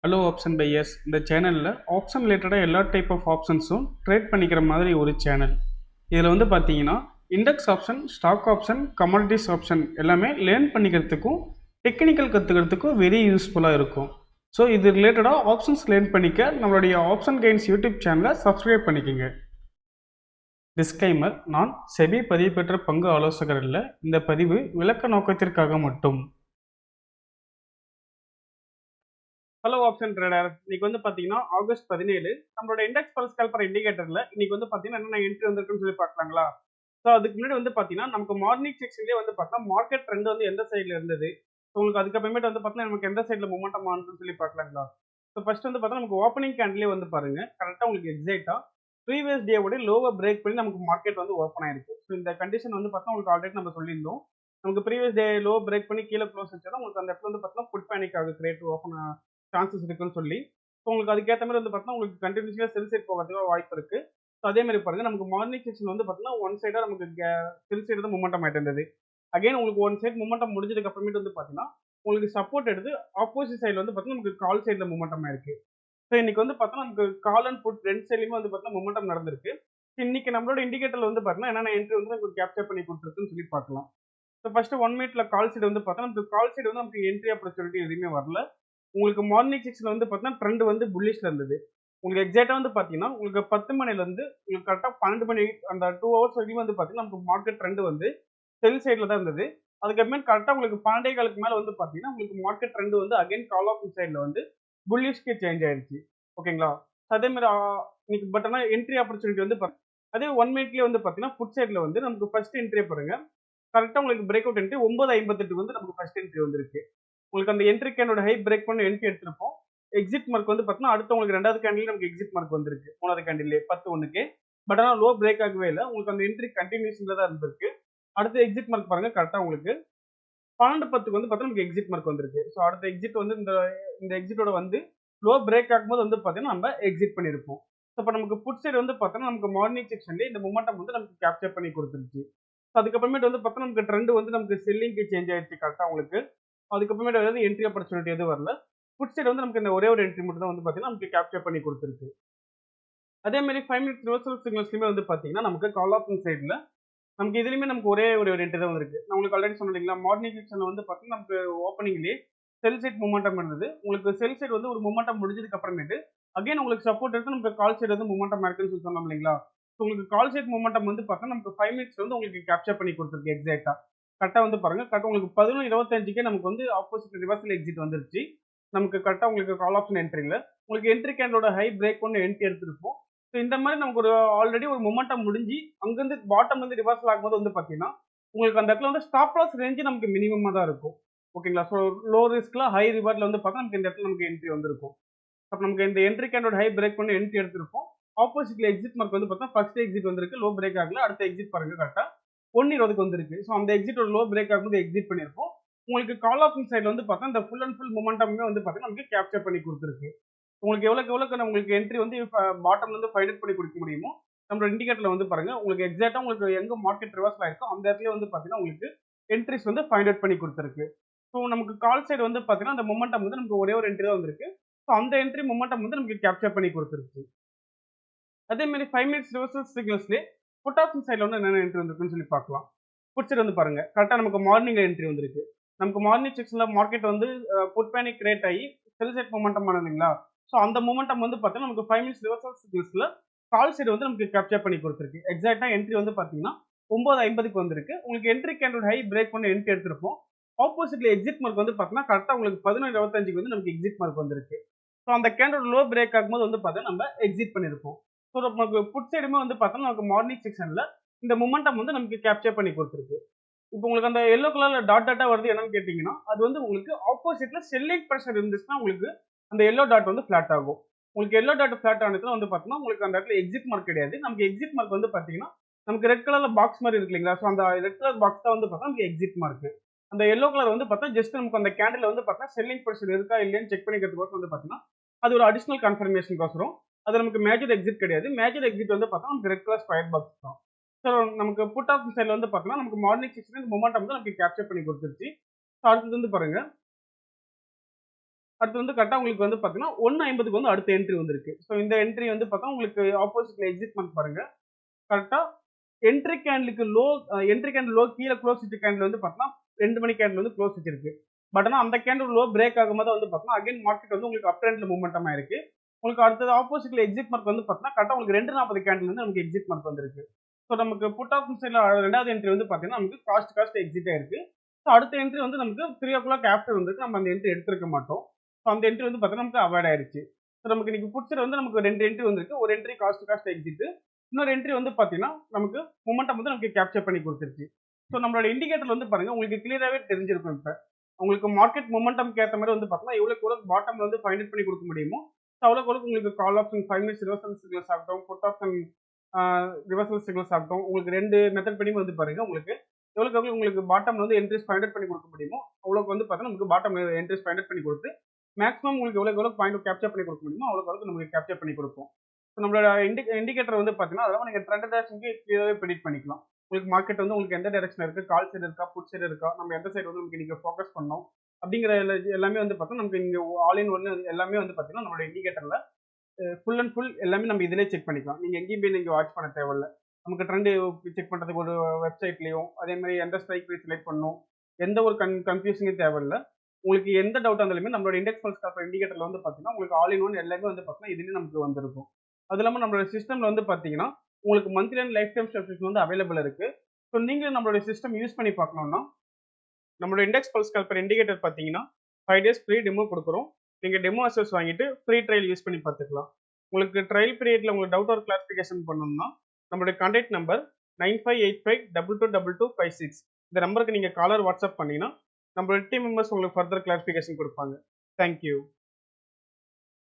Hello option buyers இந்த சேனலில் option ரிலேட்டடாக எல்லா டைப் ஆஃப் ஆப்ஷன்ஸும் ட்ரேட் பண்ணிக்கிற மாதிரி ஒரு சேனல். இதில் வந்து பார்த்தீங்கன்னா index option, stock option, commodities option எல்லாமே லேர்ன் பண்ணிக்கிறதுக்கும் டெக்னிக்கல் கற்றுக்கிறதுக்கும் வெரி யூஸ்ஃபுல்லாக இருக்கும். ஸோ இது ரிலேட்டடாக ஆப்ஷன்ஸ் லேர்ன் பண்ணிக்க நம்மளுடைய ஆப்ஷன் கைன்ஸ் யூடியூப் சேனலை சப்ஸ்கிரைப் பண்ணிக்கோங்க. டிஸ்க்ளைமர்: நான் செபி பதிவு பெற்ற பங்கு ஆலோசகர் இல்லை. இந்த பதிவு விளக்க நோக்கத்திற்காக மட்டும். ஹலோ ஆப்ஷன் ட்ரேடர், இன்னைக்கு வந்து பார்த்தீங்கன்னா ஆகஸ்ட் 17 நம்மளோட இண்டெக்ஸ் பல்ஸ் கால்பர் இண்டிகேட்டர்ல இன்னைக்கு வந்து பார்த்தீங்கன்னா என்னென்ன என்ட்ரி வந்திருக்குன்னு சொல்லி பார்க்கலாங்களா? ஸோ அதுக்கு முன்னாடி வந்து பார்த்தீங்கன்னா நமக்கு மார்னிங் செக்ஷன்லேயே வந்து பார்த்தீங்கன்னா மார்க்கெட் ட்ரெண்ட் வந்து எந்த சைடில் இருந்தது, உங்களுக்கு அதுக்கப்புறமேட்டு வந்து பார்த்தீங்கன்னா நமக்கு எந்த சைடில் மூமெண்டம் ஆனதுன்னு சொல்லி பார்க்கலாங்களா? ஸோ ஃபர்ஸ்ட் வந்து பார்த்தா நமக்கு ஓப்பனிங் கேண்டிலே வந்து பாருங்க கரெக்டாக உங்களுக்கு எக்ஸாக்டாக ப்ரீவியஸ் டேவோட லோவை பிரேக் பண்ணி நமக்கு மார்க்கெட் வந்து ஓப்பன் ஆயிருக்கு. ஸோ இந்த கண்டிஷன் வந்து பார்த்தா உங்களுக்கு ஆல்ரெடி நம்ம சொல்லியிருந்தோம். நமக்கு ப்ரீவியஸ் டே லோ பிரேக் பண்ணி கீழே க்ளோஸ் வச்சா உங்களுக்கு அந்த இடத்துல வந்து பார்த்தீங்கன்னா ஃபுட் பேனிக் ஆகுது, ரேட் ஓப்பன் சான்சஸ் இருக்குன்னு சொல்லி. ஸோ உங்களுக்கு அதுக்கேற்ற மாதிரி வந்து பார்த்தீங்கன்னா உங்களுக்கு கண்டினியூஸாக செல் சைட் போகிறதுக்கு வாய்ப்பு இருக்கு. ஸோ அதே மாதிரி பாருங்க நமக்கு மார்னிங் செக்ஷன் வந்து பார்த்தீங்கன்னா ஒன் சைடாக நமக்கு செல் சைடு தான் மூமெண்டம் ஆகிட்டு இருந்தது. அகைன் உங்களுக்கு ஒன் சைட் மூமெண்டம் முடிஞ்சதுக்கு அப்புறமேட்டு வந்து பார்த்தீங்கன்னா உங்களுக்கு சப்போர்ட் எடுத்து ஆப்போசிட் சைடில் வந்து பார்த்தீங்கன்னா நமக்கு கால் சைடில் மூமெண்டம் ஆயிருக்கு. ஸோ இன்னைக்கு வந்து பார்த்தோன்னா நமக்கு கால் அண்ட் புட் ரெண்டு சைட்லையுமே வந்து பார்த்தீங்கன்னா மூமெண்டம் நடந்திருக்கு. இன்னைக்கு நம்மளோட இண்டிகேட்டர்ல வந்து பார்த்தீங்கன்னா என்னென்ன என்ட்ரி வந்து நமக்கு கேப்சர் பண்ணி கொடுத்துருக்குன்னு சொல்லி பார்க்கலாம். ஸோ ஃபர்ஸ்ட் 1 மினிட்ல கால் சைடு வந்து பார்த்தா நமக்கு கால் சைடு வந்து நமக்கு என்ட்ரி ஆப்பர்ச்சுனிட்டி எதுவுமே வரல. உங்களுக்கு மார்னிங் செக்ஷன்ல வந்து பார்த்தீங்கன்னா ட்ரெண்ட் வந்து புல்லிஷ்ல இருந்தது. உங்களுக்கு எக்ஸாக்டா வந்து பார்த்தீங்கன்னா உங்களுக்கு 10 மணிலேருந்து உங்களுக்கு கரெக்டாக 12 மணி அந்த 2 ஹவர்ஸ் வரைக்கும் வந்து பார்த்தீங்கன்னா நமக்கு மார்க்கெட் ட்ரெண்ட் வந்து செல் சைடில் தான் இருந்தது. அதுக்கப்புறமே கரெக்டாக உங்களுக்கு 12 காலுக்கு மேலே வந்து பார்த்தீங்கன்னா உங்களுக்கு மார்க்கெட் ட்ரெண்ட் வந்து அகைன் கால் ஆஃப் சைடில் வந்து புல்லிஷ்க்கு சேஞ்ச் ஆயிடுச்சு. ஓகேங்களா? அதே மாதிரி இன்னைக்கு பட் ஆனால் என்ட்ரி ஆப்பர்ச்சுனிட்டி வந்து அதே 1 மினிட்லேயே வந்து பார்த்தீங்கன்னா ஃபுட் சைடில் வந்து நமக்கு ஃபர்ஸ்ட் என்ட்ரியே பாருங்க கரெக்டாக உங்களுக்கு பிரேக் அவுட் என்ட்ரி 9:58 வந்து நமக்கு ஃபர்ஸ்ட் என்ட்ரி வந்திருக்கு. உங்களுக்கு அந்த என்ட்ரி கேனோட ஹை பிரேக் பண்ணி என்ட்ரி எடுத்திருப்போம். எக்ஸிட் மார்க் வந்து பார்த்தீங்கன்னா அடுத்து உங்களுக்கு ரெண்டாவது கேண்டில் நமக்கு எக்ஸிட் மார்க் வந்திருக்கு. மூணாவது கேண்டிலே 10:1க்கு. பட் ஆனால் லோ பிரேக் ஆகவே இல்லை. உங்களுக்கு அந்த என்ட்ரி கண்டினியூஷன்ல தான் இருந்திருக்கு. அடுத்து எக்ஸிட் மார்க் பாருங்க கரெக்டாக உங்களுக்கு 12:10க்கு வந்து பார்த்தீங்கன்னா நமக்கு எக்ஸிட் மார்க் வந்திருக்கு. ஸோ அடுத்த எக்ஸிட் வந்து இந்த எக்ஸிட்டோட வந்து லோ பிரேக் ஆகும்போது வந்து பார்த்தீங்கன்னா நம்ம எக்ஸிட் பண்ணியிருப்போம். ஸோ இப்போ நமக்கு புட் சைடு வந்து பார்த்தீங்கன்னா நமக்கு மார்னிங் செக்ஷன்லேயே இந்த மொமெண்டம் வந்து நமக்கு கேப்சர் பண்ணி கொடுத்துருச்சு. அதுக்கப்புறமேட்டு வந்து பார்த்தா நமக்கு ட்ரெண்ட் வந்து நமக்கு செல்லிங்க்கு சேஞ்ச் ஆயிடுச்சு கரெக்டாக உங்களுக்கு. அதுக்கப்புறமேட்டு அதாவது என்ட்ரி ஆப்பர்ச்சுனிட்டி எதுவும் வரல. புட் சைடு வந்து நமக்கு இந்த ஒரே ஒரு என்ட்ரி மட்டும் தான் வந்து பார்த்தீங்கன்னா நமக்கு கேப்சர் பண்ணி கொடுத்துருக்கு. அதே மாதிரி 5 மினிட்ஸ் ரிவர்சல் சிக்னல்ஸ்லையுமே வந்து பார்த்தீங்கன்னா நமக்கு கால் ஆப்ஷன் சைடில் நமக்கு இதுலையுமே நமக்கு ஒரே ஒரு என்ட்ரி தான் வந்திருக்கு. நான் உங்களுக்கு ஆல்ரெடி சொன்னேன் இல்லைங்களா, மார்னிங் செக்ஷனில் வந்து பார்த்தீங்கன்னா நமக்கு ஓப்பனிங்லேயே செல் சைட் மூமெண்டம் இருந்தது. உங்களுக்கு செல் சைடு வந்து ஒரு மூமெண்டம் முடிஞ்சதுக்கு அப்புறமேட்டு அகைன் உங்களுக்கு சப்போர்ட் எடுத்து நமக்கு கால் சைடு வந்து மூமெண்டம் இருக்குன்னு சொல்லி சொன்னோம் இல்லைங்களா. ஸோ உங்களுக்கு கால் சைட் மூமெண்டம் வந்து பார்த்தீங்கன்னா நமக்கு 5 மினிட்ஸ் வந்து உங்களுக்கு கேப்சர் பண்ணி கொடுத்துருக்கு எக்ஸாக்டா. கரெக்டாக வந்து பாருங்க கரெக்டாக உங்களுக்கு 11:25க்கே நமக்கு வந்து ஆப்போசிட் ரிவர்சல் எக்ஸிட் வந்துருச்சு. நமக்கு கரெக்டாக உங்களுக்கு கால் ஆப்ஷன் என்ட்ரியில் உங்களுக்கு என்ட்ரி கேண்டோட ஹை பிரேக் பண்ணி என்ட்ரி எடுத்திருப்போம். ஸோ இந்த மாதிரி நமக்கு ஒரு ஆல்ரெடி ஒரு மொமெண்டம் முடிஞ்சு அங்கேருந்து பாட்டம் வந்து ரிவர்சல் ஆகும்போது வந்து பார்த்தீங்கன்னா உங்களுக்கு அந்த இடத்துல வந்து ஸ்டாப் லாஸ் ரேஞ்சு நமக்கு மினிமமாக தான் இருக்கும். ஓகேங்களா? ஸோ லோ ரிஸ்க்ல ஹை ரிவார்ட்ல வந்து பார்த்தா நமக்கு இந்த இடத்துல நமக்கு என்ட்ரி வந்திருக்கும். அப்போ நமக்கு இந்த என்ட்ரி கேண்டோட ஹை பிரேக் பண்ணி என்ட்ரி எடுத்திருப்போம். ஆப்போசிட்ல எக்ஸிட் மார்க் வந்து பார்த்தா ஃபர்ஸ்ட் எக்ஸிட் வந்திருக்கு, லோ பிரேக் ஆகல. அடுத்த எக்ஸிட் பாருங்க கரெக்டாக 1:20க்கு வந்திருக்கு. ஸோ அந்த எக்ஸிட்டோட லோ பிரேக் ஆகும்போது எக்ஸிட் பண்ணியிருப்போம். உங்களுக்கு கால் ஆப்ஷன் சைடில் வந்து பார்த்தா இந்த ஃபுல் அண்ட் ஃபுல் மொமெண்டமே வந்து பார்த்தீங்கன்னா நமக்கு கேப்சர் பண்ணி கொடுத்துருக்கு. உங்களுக்கு எவ்வளோக்கு உங்களுக்கு என்ட்ரி வந்து பாட்டம்ல இருந்து ஃபைண்ட் அவுட் பண்ணி கொடுக்க முடியுமோ நம்மளோட இண்டிகேட்டர்ல வந்து பாருங்க உங்களுக்கு எக்ஸாக்டா உங்களுக்கு எங்க மார்க்கெட் ரிவர்சல் ஆயிருக்கோ அந்த இடத்துல வந்து பாத்தீங்கன்னா உங்களுக்கு என்ட்ரிஸ் வந்து ஃபைண்ட் அவுட் பண்ணி கொடுத்துருக்கு. ஸோ நமக்கு கால் சைடு வந்து பாத்தீங்கன்னா அந்த மொமெண்டம் வந்து நமக்கு ஒரே ஒரு என்ட்ரி தான் வந்திருக்கு. ஸோ அந்த என்ட்ரி மொமெண்டம் வந்து நமக்கு கேப்சர் பண்ணி கொடுத்துருக்கு. அதே மாதிரி 5 மினிட்ஸ் ரிவர்சல் சிக்னல்ஸ்லேயே புட் ஆப்ஷன் சைடில் வந்து என்னென்ன என்ட்ரி வந்திருக்குன்னு சொல்லி பார்க்கலாம். புட் சைடு வந்து பாருங்க கரெக்டாக நமக்கு மார்னிங் என்ட்ரி வந்திருக்கு. நமக்கு மார்னிங் செக்ஷன்ல மார்க்கெட் வந்து புட் பேனிக் கிரியேட் ஆகி செல் சைட் மொமெண்டம் ஆனதுங்களா. ஸோ அந்த மொமெண்டம் வந்து பார்த்தீங்கன்னா நமக்கு 5 மினிட்ஸ் ரிவர்சல் சிக்னல்ஸ்ல கால் சைடு வந்து நமக்கு கேப்சர் பண்ணி கொடுத்துருக்கு. எக்ஸாக்டா என்ட்ரி வந்து பார்த்தீங்கன்னா 9:50க்கு வந்திருக்கு. உங்களுக்கு என்ட்ரி கேண்டல் ஹை பிரேக் பண்ணி என்ட்ரி எடுத்திருப்போம். ஆப்போசிட்ல எக்ஸிட் மார்க் வந்து பார்த்தீங்கன்னா கரெக்டாக உங்களுக்கு 11:25க்கு வந்து நமக்கு எக்ஸிட் மார்க் வந்திருக்கு. ஸோ அந்த கேண்டல் லோ பிரேக் ஆகும்போது வந்து பார்த்தீங்கன்னா நம்ம எக்ஸிட் பண்ணியிருப்போம். ஸோ நமக்கு புட் சைடுமே வந்து பார்த்தோம்னா நமக்கு மார்னிங் செக்ஷன்ல இந்த மொமெண்டம் வந்து நமக்கு கேப்சர் பண்ணி கொடுத்துருக்கு. இப்போ உங்களுக்கு அந்த எல்லோ கலர்ல டாட் டாட்டா வருது என்னன்னு கேட்டீங்கன்னா அது வந்து உங்களுக்கு ஆப்போசிட்ல செல்லிங் ப்ரெஷர் இருந்துச்சுன்னா உங்களுக்கு அந்த எல்லோ டாட் வந்து ஃபிளாட் ஆகும். உங்களுக்கு எல்லோ டாட் ஃபிளாட் ஆனதுல வந்து பார்த்தீங்கன்னா உங்களுக்கு அந்த இடத்துல எக்ஸிட் மார்க் கிடையாது. நமக்கு எக்ஸிட் மார்க் வந்து பார்த்தீங்கன்னா நமக்கு ரெட் கலர்ல பாக்ஸ் மாதிரி இருக்கு இல்லைங்களா. ஸோ அந்த ரெட் கலர் பாக்ஸ் தான் வந்து பார்த்தா நமக்கு எக்ஸிட் மார்க். அந்த எல்லோ கலர் வந்து பார்த்தா ஜஸ்ட் நமக்கு அந்த கேண்டில் வந்து பார்த்தா செல்லிங் ப்ரெஷர் இருக்கா இல்லையான்னு செக் பண்ணிக்கிறதுக்கோசம் வந்து பார்த்தீங்கன்னா அது ஒரு அடிஷனல் கன்ஃபர்மேஷனுக்கோசரம். அது நமக்கு மேஜர் எக்ஸிட் கிடையாது. மேஜர் எக்ஸிட் வந்து பார்த்தா நமக்கு ரெட் கலர் ஸ்கொயர் பாக்ஸ் தான். ஸோ நமக்கு புட் ஆப்ஷன் சைடில் வந்து பார்த்தீங்கன்னா நமக்கு மார்னிங் செக்ஷன் மொமெண்டம் வந்து நமக்கு கேப்சர் பண்ணி கொடுத்துருச்சு. ஸோ அடுத்தது வந்து பாருங்க அடுத்து வந்து கரெக்டாக உங்களுக்கு வந்து பார்த்தீங்கன்னா 1.50க்கு வந்து அடுத்த என்ட்ரி வந்திருக்கு. ஸோ இந்த என்ட்ரி வந்து பார்த்தா உங்களுக்கு ஆப்போசிட்ல எக்ஸிட் பண்ண பாருங்க. கரெக்டா என்ட்ரி கேண்டிலுக்கு லோ என்ட்ரி கேண்டில் லோ கீழே க்ளோஸ் வச்ச கேண்டில் வந்து பார்த்தீங்கன்னா 2 மணி கேண்டில் வந்து க்ளோஸ் வச்சிருக்கு. பட் ஆனால் அந்த கேண்டில் லோ பிரேக் ஆகும்போது வந்து பார்த்தீங்கன்னா அகைன் மார்க்கெட் வந்து உங்களுக்கு அப் ட்ரெண்ட்ல மூவ்மெண்டம் ஆயிருக்கு. உங்களுக்கு அடுத்தது ஆப்போசிட்ல எக்ஸிட் மார்க் வந்து பார்த்தீங்கன்னா கரெக்டாக உங்களுக்கு 2.40 கேண்டில் வந்து நமக்கு எக்ஸிட் மார்க் வந்திருக்கு. ஸோ நமக்கு புட் ஆப்ஷன் சைடில் ரெண்டாவது என்ட்ரி வந்து பார்த்தீங்கன்னா நமக்கு காஸ்ட் எக்ஸிட் ஆயிருக்கு. ஸோ அடுத்த என்ட்ரி வந்து நமக்கு 3 o'clock ஆஃப்டர் வந்துருக்கு. நம்ம அந்த என்ட்ரி எடுத்திருக்க மாட்டோம். ஸோ அந்த என்ட்ரி வந்து பார்த்தீங்கன்னா நமக்கு அவாய்ட் ஆயிருச்சு. ஸோ நமக்கு இன்னைக்கு புட்ஸ்ல வந்து நமக்கு 2 என்ட்ரி வந்திருக்கு. ஒரு என்ட்ரி காஸ்ட் எக்ஸிட், இன்னொரு என்ட்ரி வந்து பார்த்தீங்கன்னா நமக்கு மொமெண்டம் வந்து நமக்கு கேப்சர் பண்ணி கொடுத்துருச்சு. ஸோ நம்மளோட இண்டிகேட்டர் வந்து பாருங்க உங்களுக்கு கிளியராகவே தெரிஞ்சிருக்கும். இப்போ உங்களுக்கு மார்க்கெட் மொமெண்டம்க்கு ஏற்ற மாதிரி வந்து பார்த்தீங்கன்னா எவ்வளோ பாட்டம்ல வந்து ஃபைண்ட் பண்ணி கொடுக்க முடியுமோ அவ்வளோக்கு உங்களுக்கு call option 5 minutes reversal signals ஆகட்டும், புட் ஆப்ஷன் ரிவர்சல் சிக்னல்ஸ் ஆகட்டும், உங்களுக்கு 2 மெத்தட் பண்ணி வந்து பாருங்க உங்களுக்கு எவ்வளோக்கு உங்களுக்கு பாட்டம்ல வந்து என்ட்ரிஸ் ஃபைண்ட் பண்ணி கொடுக்க முடியுமோ அவ்வளோக்கு வந்து பார்த்தீங்கன்னா நமக்கு பாட்டம் என்ட்ரிஸ் ஃபைண்ட் பண்ணி கொடுத்து மேக்ஸிமம் உங்களுக்கு எவ்வளோ பாயிண்ட் கேப்சர் பண்ணி கொடுக்க முடியுமோ அவ்வளோக்கு நமக்கு கேப்சர் பண்ணி கொடுக்கும். ஸோ நம்மளோட இண்டிகேட்டர் வந்து பார்த்தீங்கன்னா அதெல்லாம் நீங்கள் ட்ரெண்ட் டைரக்ஷனுக்கு கிளியராகவே ப்ரெடிக்ட் பண்ணிக்கலாம். உங்களுக்கு மார்க்கெட் வந்து உங்களுக்கு எந்த டைரக்ஷன் இருக்கு, கால் சைடு இருக்கா, புட் சைடு இருக்கா, நம்ம எந்த சைடு வந்து நமக்கு நீங்க ஃபோக்கஸ் பண்ணோம் அப்படிங்கிற எல்லாமே வந்து பார்த்தீங்கன்னா நமக்கு இங்க ஆல் இன் ஒன் எல்லாமே வந்து பார்த்தீங்கன்னா நம்மளோட இண்டிகேட்டர்ல ஃபுல் அண்ட் ஃபுல் எல்லாமே நம்ம இதிலே செக் பண்ணிக்கலாம். நீங்க எங்கேயும் போய் நீங்க வாட்ச் பண்ண தேவையில்ல. நமக்கு ட்ரெண்ட் செக் பண்றதுக்கு ஒரு வெப்சைட்லயும் அதே மாதிரி எந்த ஸ்ட்ரைக் ப்ரைஸ் செலக்ட் பண்ணணும், எந்த ஒரு கன்ஃபியூஷனும் தேவையில்ல. உங்களுக்கு எந்த டவுட் இருந்தாலுமே நம்மளோட இண்டெக்ஸ் பல்ஸ் கால்குலேட்டர் இண்டிகேட்டர்ல வந்து பார்த்தீங்கன்னா உங்களுக்கு ஆல் இன் ஒன் எல்லாமே வந்து பார்த்தீங்கன்னா இதுலேயே நமக்கு வந்திருக்கும். அது இல்லாமல் நம்மளோட சிஸ்டம்ல வந்து பார்த்தீங்கன்னா உங்களுக்கு monthly and life time subscription வந்து அவைலபிள் இருக்கு. ஸோ நீங்களும் நம்மளோட சிஸ்டம் யூஸ் பண்ணி பார்க்கணும்னா நம்மளோட இண்டெக்ஸ் பல்ஸ் கால்குலேட்டர் இண்டிகேட்டர் பார்த்தீங்கன்னா 5 days ஃப்ரீ டெமோ கொடுக்குறோம். நீங்க டெமோ அசஸ் வாங்கிட்டு ஃப்ரீ ட்ரையல் யூஸ் பண்ணி பார்த்துக்கலாம். உங்களுக்கு ட்ரையல் பீரியட்ல உங்களுக்கு டவுட் ஒரு கிளாரிஃபிகேஷன் பண்ணணும்னா நம்மளுடைய கான்டாக்ட் நம்பர் 9585222256 இந்த நம்பருக்கு நீங்க காலர் வாட்ஸ்அப் பண்ணீங்கன்னா நம்மளோட டீம் மெம்பர்ஸ் உங்களுக்கு ஃபர்தர் கிளாரிஃபிகேஷன் கொடுப்பாங்க. தேங்க்யூ.